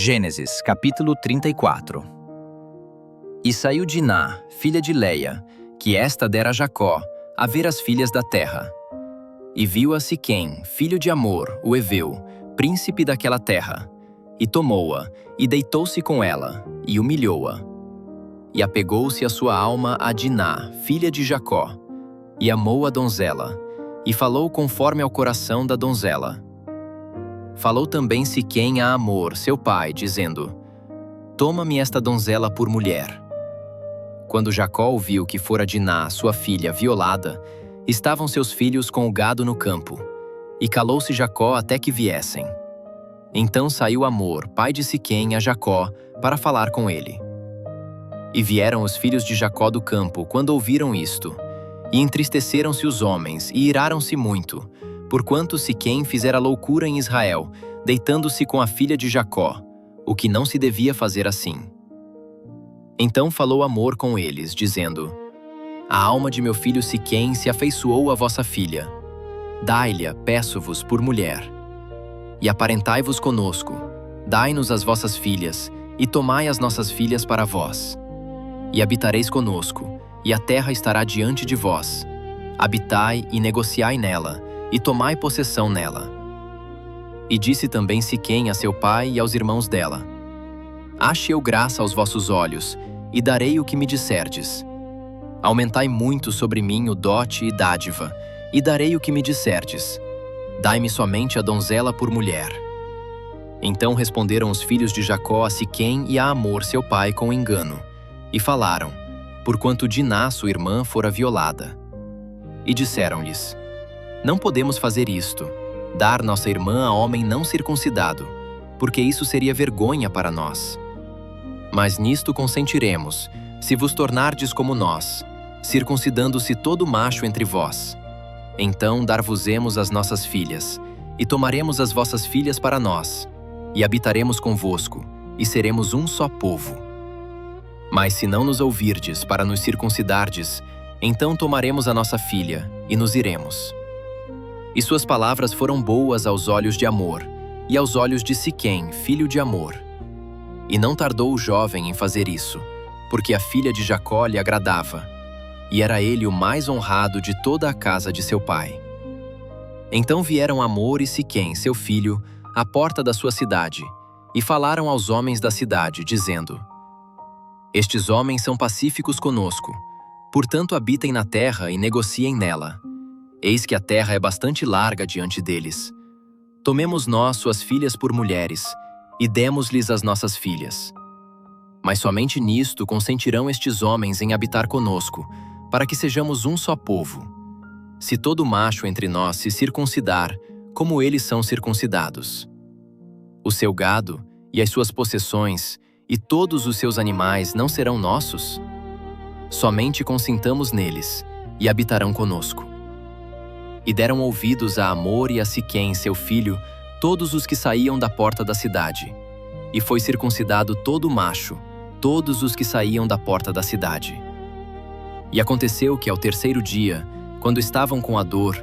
Gênesis, capítulo 34. E saiu Diná, filha de Leia, que esta dera a Jacó, a ver as filhas da terra. E viu a Siquém, filho de Amor, o Heveu, príncipe daquela terra, e tomou-a, e deitou-se com ela, e humilhou-a. E apegou-se a sua alma a Diná, filha de Jacó, e amou a donzela, e falou conforme ao coração da donzela. Falou também Siquém a Amor, seu pai, dizendo: Toma-me esta donzela por mulher. Quando Jacó ouviu que fora Diná, sua filha, violada, estavam seus filhos com o gado no campo, e calou-se Jacó até que viessem. Então saiu Amor, pai de Siquém, a Jacó, para falar com ele. E vieram os filhos de Jacó do campo, quando ouviram isto, e entristeceram-se os homens, e iraram-se muito, porquanto Siquém fizera loucura em Israel, deitando-se com a filha de Jacó, o que não se devia fazer assim. Então falou Amor com eles, dizendo: A alma de meu filho Siquém se afeiçoou à vossa filha. Dai-lhe, peço-vos, por mulher. E aparentai-vos conosco, dai-nos as vossas filhas, e tomai as nossas filhas para vós. E habitareis conosco, e a terra estará diante de vós. Habitai e negociai nela, e tomai possessão nela. E disse também Siquém a seu pai e aos irmãos dela: Ache eu graça aos vossos olhos, e darei o que me disserdes. Aumentai muito sobre mim o dote e dádiva, e darei o que me disserdes. Dai-me somente a donzela por mulher. Então responderam os filhos de Jacó a Siquém e a Amor seu pai com engano, e falaram, porquanto Diná sua irmã fora violada. E disseram-lhes: Não podemos fazer isto, dar nossa irmã a homem não circuncidado, porque isso seria vergonha para nós. Mas nisto consentiremos, se vos tornardes como nós, circuncidando-se todo macho entre vós. Então dar-vos-emos as nossas filhas, e tomaremos as vossas filhas para nós, e habitaremos convosco, e seremos um só povo. Mas se não nos ouvirdes para nos circuncidardes, então tomaremos a nossa filha, e nos iremos. E suas palavras foram boas aos olhos de Amor, e aos olhos de Siquém, filho de Amor. E não tardou o jovem em fazer isso, porque a filha de Jacó lhe agradava, e era ele o mais honrado de toda a casa de seu pai. Então vieram Amor e Siquém, seu filho, à porta da sua cidade, e falaram aos homens da cidade, dizendo: Estes homens são pacíficos conosco, portanto habitem na terra e negociem nela. Eis que a terra é bastante larga diante deles. Tomemos nós suas filhas por mulheres, e demos-lhes as nossas filhas. Mas somente nisto consentirão estes homens em habitar conosco, para que sejamos um só povo. Se todo macho entre nós se circuncidar, como eles são circuncidados. O seu gado, e as suas possessões, e todos os seus animais não serão nossos? Somente consintamos neles, e habitarão conosco. E deram ouvidos a Amor e a Siquém, seu filho, todos os que saíam da porta da cidade. E foi circuncidado todo macho, todos os que saíam da porta da cidade. E aconteceu que ao terceiro dia, quando estavam com a dor,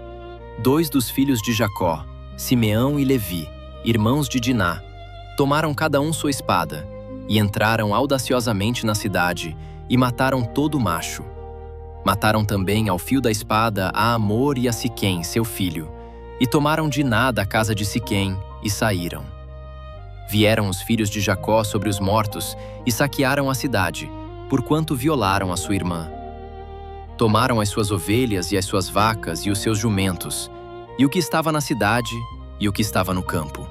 2 dos filhos de Jacó, Simeão e Levi, irmãos de Diná, tomaram cada um sua espada, e entraram audaciosamente na cidade, e mataram todo macho. Mataram também ao fio da espada a Amor e a Siquém, seu filho, e tomaram Diná da casa de Siquém, e saíram. Vieram os filhos de Jacó sobre os mortos, e saquearam a cidade, porquanto violaram a sua irmã. Tomaram as suas ovelhas e as suas vacas e os seus jumentos, e o que estava na cidade e o que estava no campo.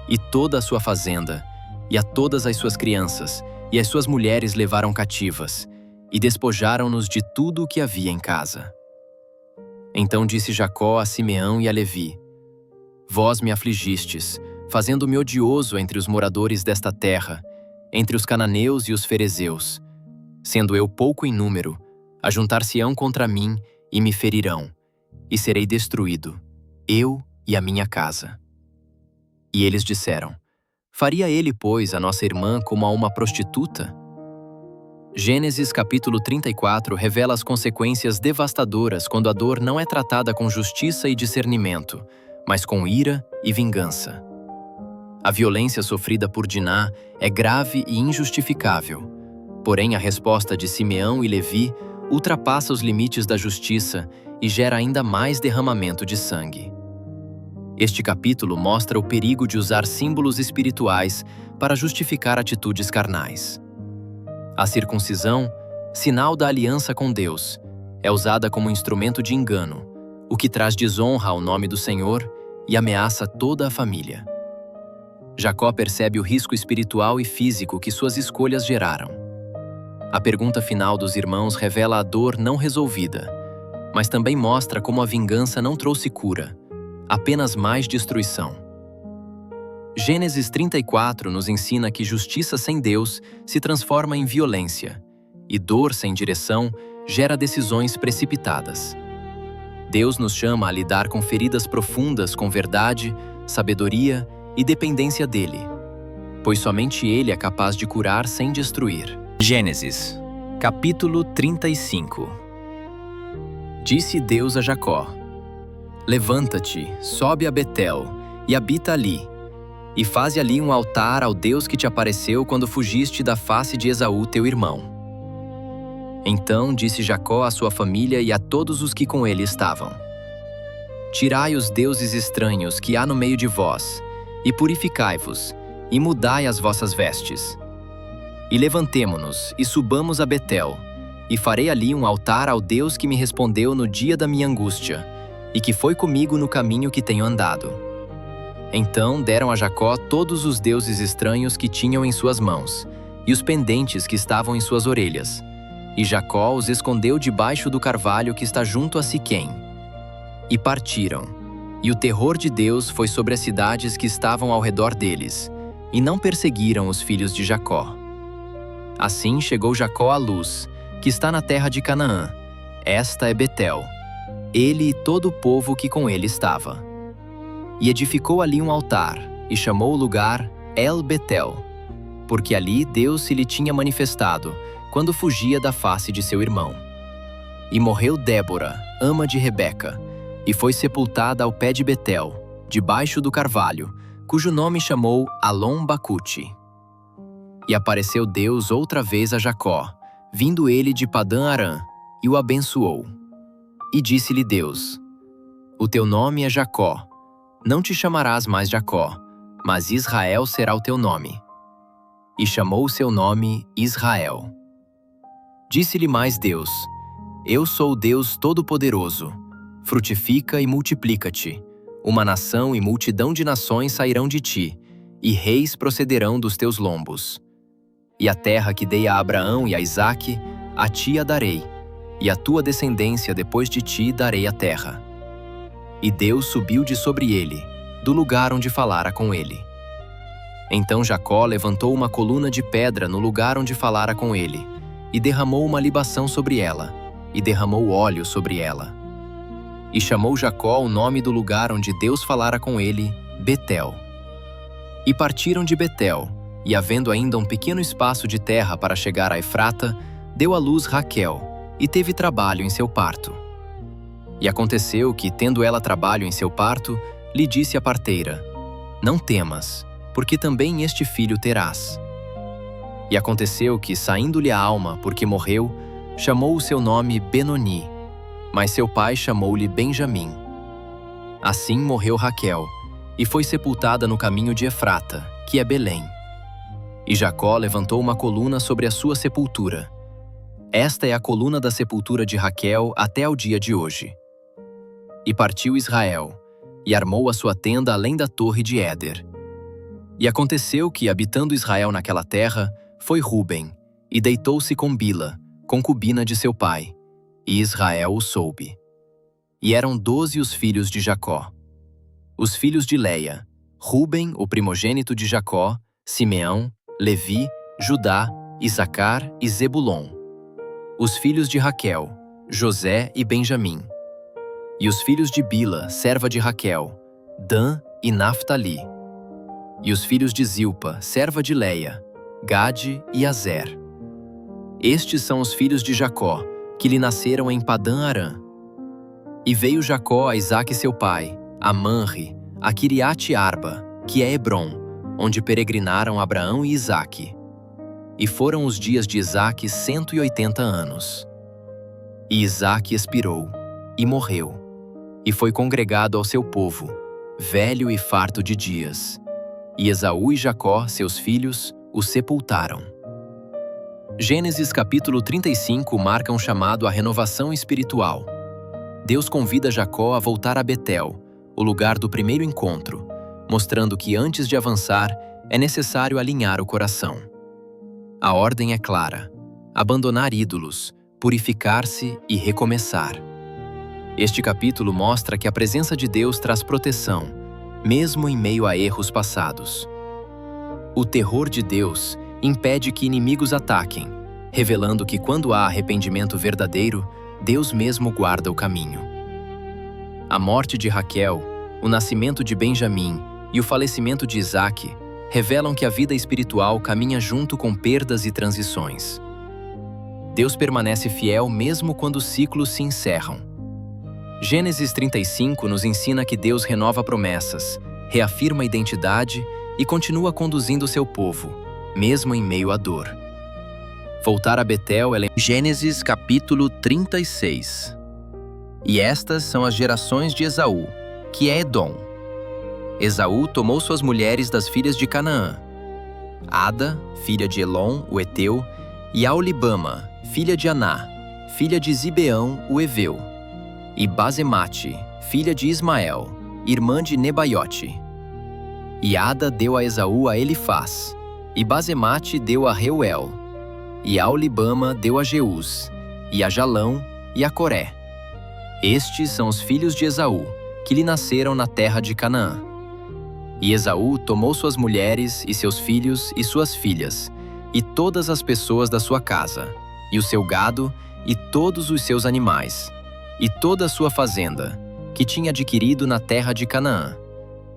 E toda a sua fazenda, e a todas as suas crianças, e as suas mulheres levaram cativas, e despojaram-nos de tudo o que havia em casa. Então disse Jacó a Simeão e a Levi: Vós me afligistes, fazendo-me odioso entre os moradores desta terra, entre os cananeus e os ferezeus. Sendo eu pouco em número, ajuntar-se-ão contra mim e me ferirão, e serei destruído, eu e a minha casa. E eles disseram: Faria ele, pois, a nossa irmã como a uma prostituta? Gênesis capítulo 34 revela as consequências devastadoras quando a dor não é tratada com justiça e discernimento, mas com ira e vingança. A violência sofrida por Diná é grave e injustificável. Porém, a resposta de Simeão e Levi ultrapassa os limites da justiça e gera ainda mais derramamento de sangue. Este capítulo mostra o perigo de usar símbolos espirituais para justificar atitudes carnais. A circuncisão, sinal da aliança com Deus, é usada como instrumento de engano, o que traz desonra ao nome do Senhor e ameaça toda a família. Jacó percebe o risco espiritual e físico que suas escolhas geraram. A pergunta final dos irmãos revela a dor não resolvida, mas também mostra como a vingança não trouxe cura, apenas mais destruição. Gênesis 34 nos ensina que justiça sem Deus se transforma em violência, e dor sem direção gera decisões precipitadas. Deus nos chama a lidar com feridas profundas com verdade, sabedoria e dependência dele, pois somente ele é capaz de curar sem destruir. Gênesis, capítulo 35. Disse Deus a Jacó: Levanta-te, sobe a Betel e habita ali, e faze ali um altar ao Deus que te apareceu quando fugiste da face de Esaú, teu irmão. Então disse Jacó à sua família e a todos os que com ele estavam: Tirai os deuses estranhos que há no meio de vós, e purificai-vos, e mudai as vossas vestes. E levantemo-nos, e subamos a Betel, e farei ali um altar ao Deus que me respondeu no dia da minha angústia, e que foi comigo no caminho que tenho andado. Então deram a Jacó todos os deuses estranhos que tinham em suas mãos, e os pendentes que estavam em suas orelhas. E Jacó os escondeu debaixo do carvalho que está junto a Siquém. E partiram, e o terror de Deus foi sobre as cidades que estavam ao redor deles, e não perseguiram os filhos de Jacó. Assim chegou Jacó à Luz, que está na terra de Canaã. Esta é Betel, ele e todo o povo que com ele estava. E edificou ali um altar, e chamou o lugar El Betel, porque ali Deus se lhe tinha manifestado, quando fugia da face de seu irmão. E morreu Débora, ama de Rebeca, e foi sepultada ao pé de Betel, debaixo do carvalho, cujo nome chamou Alon-Bacute. E apareceu Deus outra vez a Jacó, vindo ele de Padã-Arã, e o abençoou. E disse-lhe Deus: O teu nome é Jacó, não te chamarás mais Jacó, mas Israel será o teu nome. E chamou o seu nome Israel. Disse-lhe mais Deus: Eu sou o Deus Todo-Poderoso, frutifica e multiplica-te. Uma nação e multidão de nações sairão de ti, e reis procederão dos teus lombos. E a terra que dei a Abraão e a Isaque, a ti a darei, e a tua descendência depois de ti darei a terra. E Deus subiu de sobre ele, do lugar onde falara com ele. Então Jacó levantou uma coluna de pedra no lugar onde falara com ele, e derramou uma libação sobre ela, e derramou óleo sobre ela. E chamou Jacó o nome do lugar onde Deus falara com ele, Betel. E partiram de Betel, e havendo ainda um pequeno espaço de terra para chegar a Efrata, deu à luz Raquel, e teve trabalho em seu parto. E aconteceu que, tendo ela trabalho em seu parto, lhe disse a parteira: Não temas, porque também este filho terás. E aconteceu que, saindo-lhe a alma, porque morreu, chamou o seu nome Benoni, mas seu pai chamou-lhe Benjamim. Assim morreu Raquel, e foi sepultada no caminho de Efrata, que é Belém. E Jacó levantou uma coluna sobre a sua sepultura. Esta é a coluna da sepultura de Raquel até ao dia de hoje. E partiu Israel, e armou a sua tenda além da torre de Éder. E aconteceu que, habitando Israel naquela terra, foi Ruben, e deitou-se com Bila, concubina de seu pai, e Israel o soube. E eram 12 os filhos de Jacó. Os filhos de Leia: Ruben, o primogênito de Jacó, Simeão, Levi, Judá, Isacar e Zebulon. Os filhos de Raquel: José e Benjamim. E os filhos de Bila, serva de Raquel: Dan e Naftali. E os filhos de Zilpa, serva de Leia: Gade e Azer. Estes são os filhos de Jacó, que lhe nasceram em Padã-Arã. E veio Jacó a Isaque seu pai, a Manre, a Quiriate-Arba, que é Hebrom, onde peregrinaram Abraão e Isaque. E foram os dias de Isaque 180 anos. E Isaque expirou, e morreu, e foi congregado ao seu povo, velho e farto de dias. E Esaú e Jacó, seus filhos, o sepultaram. Gênesis capítulo 35 marca um chamado à renovação espiritual. Deus convida Jacó a voltar a Betel, o lugar do primeiro encontro, mostrando que antes de avançar, é necessário alinhar o coração. A ordem é clara: abandonar ídolos, purificar-se e recomeçar. Este capítulo mostra que a presença de Deus traz proteção, mesmo em meio a erros passados. O terror de Deus impede que inimigos ataquem, revelando que quando há arrependimento verdadeiro, Deus mesmo guarda o caminho. A morte de Raquel, o nascimento de Benjamim e o falecimento de Isaque revelam que a vida espiritual caminha junto com perdas e transições. Deus permanece fiel mesmo quando os ciclos se encerram. Gênesis 35 nos ensina que Deus renova promessas, reafirma a identidade e continua conduzindo seu povo, mesmo em meio à dor. Voltar a Betel é Gênesis capítulo 36. E estas são as gerações de Esaú, que é Edom. Esaú tomou suas mulheres das filhas de Canaã: Ada, filha de Elon, o Eteu, e Aolibama, filha de Aná, filha de Zibeão, o Eveu, e Basemate, filha de Ismael, irmã de Nebaiote. E Ada deu a Esaú a Elifaz, e Basemate deu a Reuel, e Aolibama deu a Jeús, e a Jalão, e a Coré. Estes são os filhos de Esaú, que lhe nasceram na terra de Canaã. E Esaú tomou suas mulheres, e seus filhos, e suas filhas, e todas as pessoas da sua casa, e o seu gado, e todos os seus animais, e toda a sua fazenda, que tinha adquirido na terra de Canaã,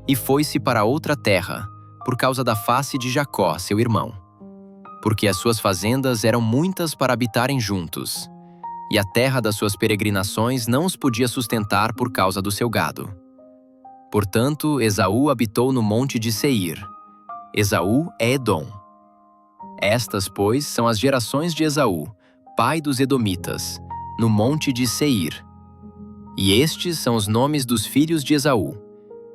e foi-se para outra terra, por causa da face de Jacó, seu irmão. Porque as suas fazendas eram muitas para habitarem juntos, e a terra das suas peregrinações não os podia sustentar por causa do seu gado. Portanto, Esaú habitou no monte de Seir. Esaú é Edom. Estas, pois, são as gerações de Esaú, pai dos Edomitas, no monte de Seir. E estes são os nomes dos filhos de Esaú: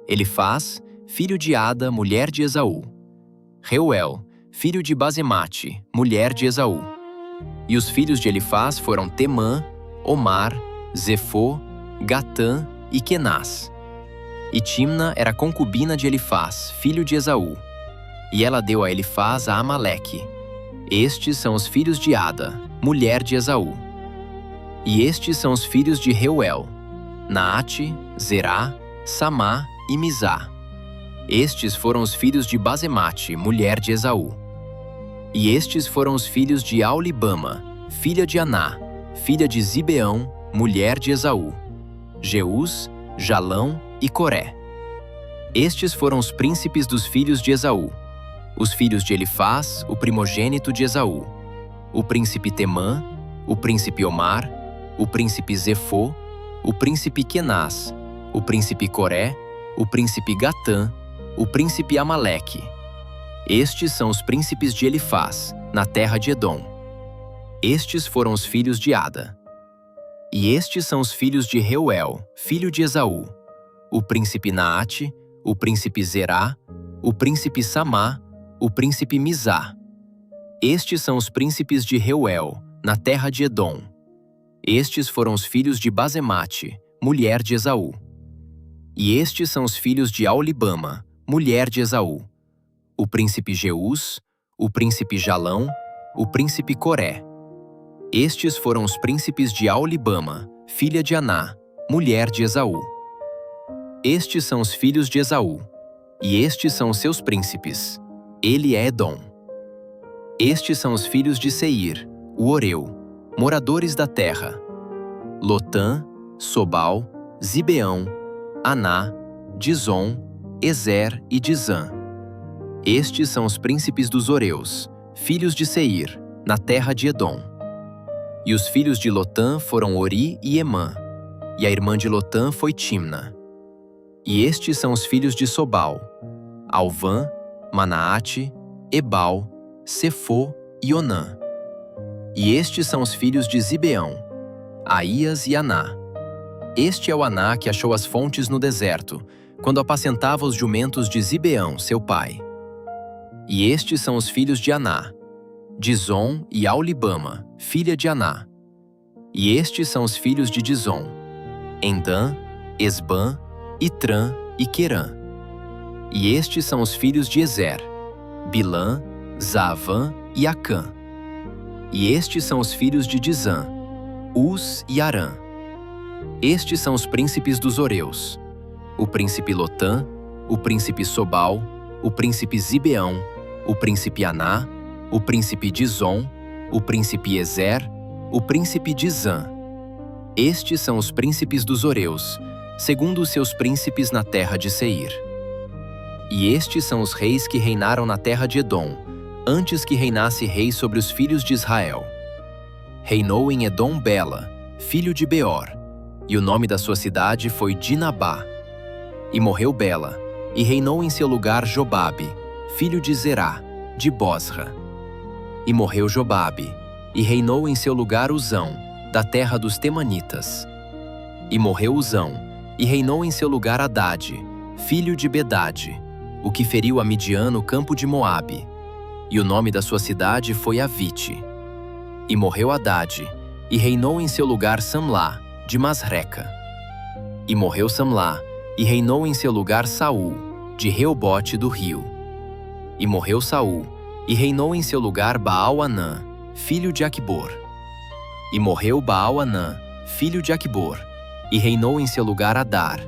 Elifaz, filho de Ada, mulher de Esaú; Reuel, filho de Basemate, mulher de Esaú. E os filhos de Elifaz foram Temã, Omar, Zefô, Gatã e Kenaz. E Timna era concubina de Elifaz, filho de Esaú, e ela deu a Elifaz a Amaleque. Estes são os filhos de Ada, mulher de Esaú. E estes são os filhos de Reuel: Naate, Zerá, Samá e Mizá. Estes foram os filhos de Basemate, mulher de Esaú. E estes foram os filhos de Aolibama, filha de Aná, filha de Zibeão, mulher de Esaú: Jeús, Jalão e Coré. Estes foram os príncipes dos filhos de Esaú: os filhos de Elifaz, o primogênito de Esaú, o príncipe Temã, o príncipe Omar, o príncipe Zefô, o príncipe Kenaz, o príncipe Coré, o príncipe Gatã, o príncipe Amaleque. Estes são os príncipes de Elifaz, na terra de Edom. Estes foram os filhos de Ada. E estes são os filhos de Reuel, filho de Esaú: o príncipe Naate, o príncipe Zerá, o príncipe Samá, o príncipe Mizá. Estes são os príncipes de Reuel, na terra de Edom. Estes foram os filhos de Basemate, mulher de Esaú. E estes são os filhos de Aolibama, mulher de Esaú: o príncipe Jeús, o príncipe Jalão, o príncipe Coré. Estes foram os príncipes de Aolibama, filha de Aná, mulher de Esaú. Estes são os filhos de Esaú, e estes são os seus príncipes. Ele é Edom. Estes são os filhos de Seir, o Oreu, moradores da terra: Lotã, Sobal, Zibeão, Aná, Dizon, Ezer e Dizã. Estes são os príncipes dos Oreus, filhos de Seir, na terra de Edom. E os filhos de Lotã foram Ori e Emã, e a irmã de Lotã foi Timna. E estes são os filhos de Sobal: Alvã, Manaate, Ebal, Sefo e Onã. E estes são os filhos de Zibeão, Aías e Aná. Este é o Aná que achou as fontes no deserto, quando apacentava os jumentos de Zibeão, seu pai. E estes são os filhos de Aná, Dizon e Aulibama, filha de Aná. E estes são os filhos de Dizon, Endã, Esbã, Itrã e Querã. E estes são os filhos de Ezer, Bilã, Zaavã e Acã. E estes são os filhos de Dizã, Uz e Arã. Estes são os príncipes dos Horeus, o príncipe Lotã, o príncipe Sobal, o príncipe Zibeão, o príncipe Aná, o príncipe Dizon, o príncipe Ezer, o príncipe Dizã. Estes são os príncipes dos Horeus, segundo os seus príncipes na terra de Seir. E estes são os reis que reinaram na terra de Edom, antes que reinasse rei sobre os filhos de Israel. Reinou em Edom Bela, filho de Beor, e o nome da sua cidade foi Dinabá. E morreu Bela, e reinou em seu lugar Jobabe, filho de Zerá, de Bosra. E morreu Jobabe, e reinou em seu lugar Uzão, da terra dos Temanitas. E morreu Uzão, e reinou em seu lugar Hadade, filho de Bedade, o que feriu a Midian no campo de Moabe. E o nome da sua cidade foi Avite. E morreu Hadade, e reinou em seu lugar Samlá, de Masreca. E morreu Samlá, e reinou em seu lugar Saul, de Reobote do rio. E morreu Saul, e reinou em seu lugar Baal-Anã, filho de Aqubor. E morreu Baal-Anã, filho de Aqubor, e reinou em seu lugar Adar.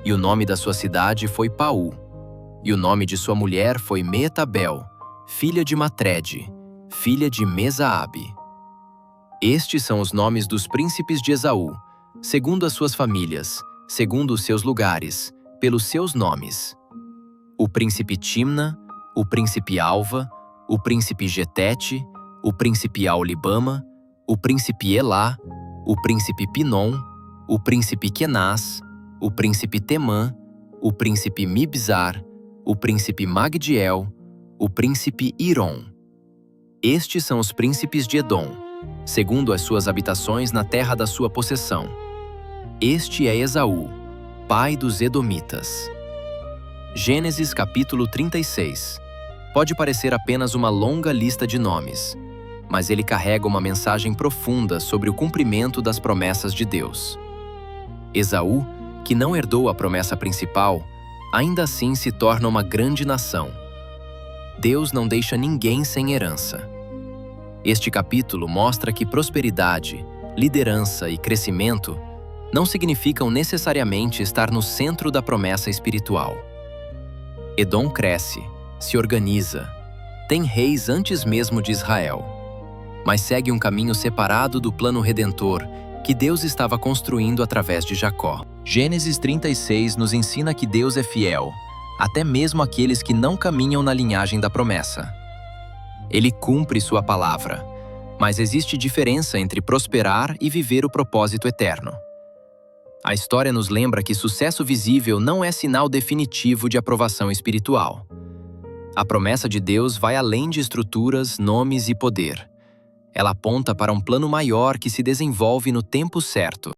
E o nome da sua cidade foi Paú. E o nome de sua mulher foi Meetabel, filha de Matred, filha de Mesaabe. Estes são os nomes dos príncipes de Esaú, segundo as suas famílias, segundo os seus lugares, pelos seus nomes: o príncipe Timna, o príncipe Alva, o príncipe Getete, o príncipe Aulibama, o príncipe Elá, o príncipe Pinom, o príncipe Kenaz, o príncipe Temã, o príncipe Mibzar, o príncipe Magdiel, o príncipe Irom. Estes são os príncipes de Edom, segundo as suas habitações na terra da sua possessão. Este é Esaú, pai dos Edomitas. Gênesis capítulo 36. Pode parecer apenas uma longa lista de nomes, mas ele carrega uma mensagem profunda sobre o cumprimento das promessas de Deus. Esaú, que não herdou a promessa principal, ainda assim se torna uma grande nação. Deus não deixa ninguém sem herança. Este capítulo mostra que prosperidade, liderança e crescimento não significam necessariamente estar no centro da promessa espiritual. Edom cresce, se organiza, tem reis antes mesmo de Israel, mas segue um caminho separado do plano redentor que Deus estava construindo através de Jacó. Gênesis 36 nos ensina que Deus é fiel, até mesmo àqueles que não caminham na linhagem da promessa. Ele cumpre sua palavra, mas existe diferença entre prosperar e viver o propósito eterno. A história nos lembra que sucesso visível não é sinal definitivo de aprovação espiritual. A promessa de Deus vai além de estruturas, nomes e poder. Ela aponta para um plano maior que se desenvolve no tempo certo.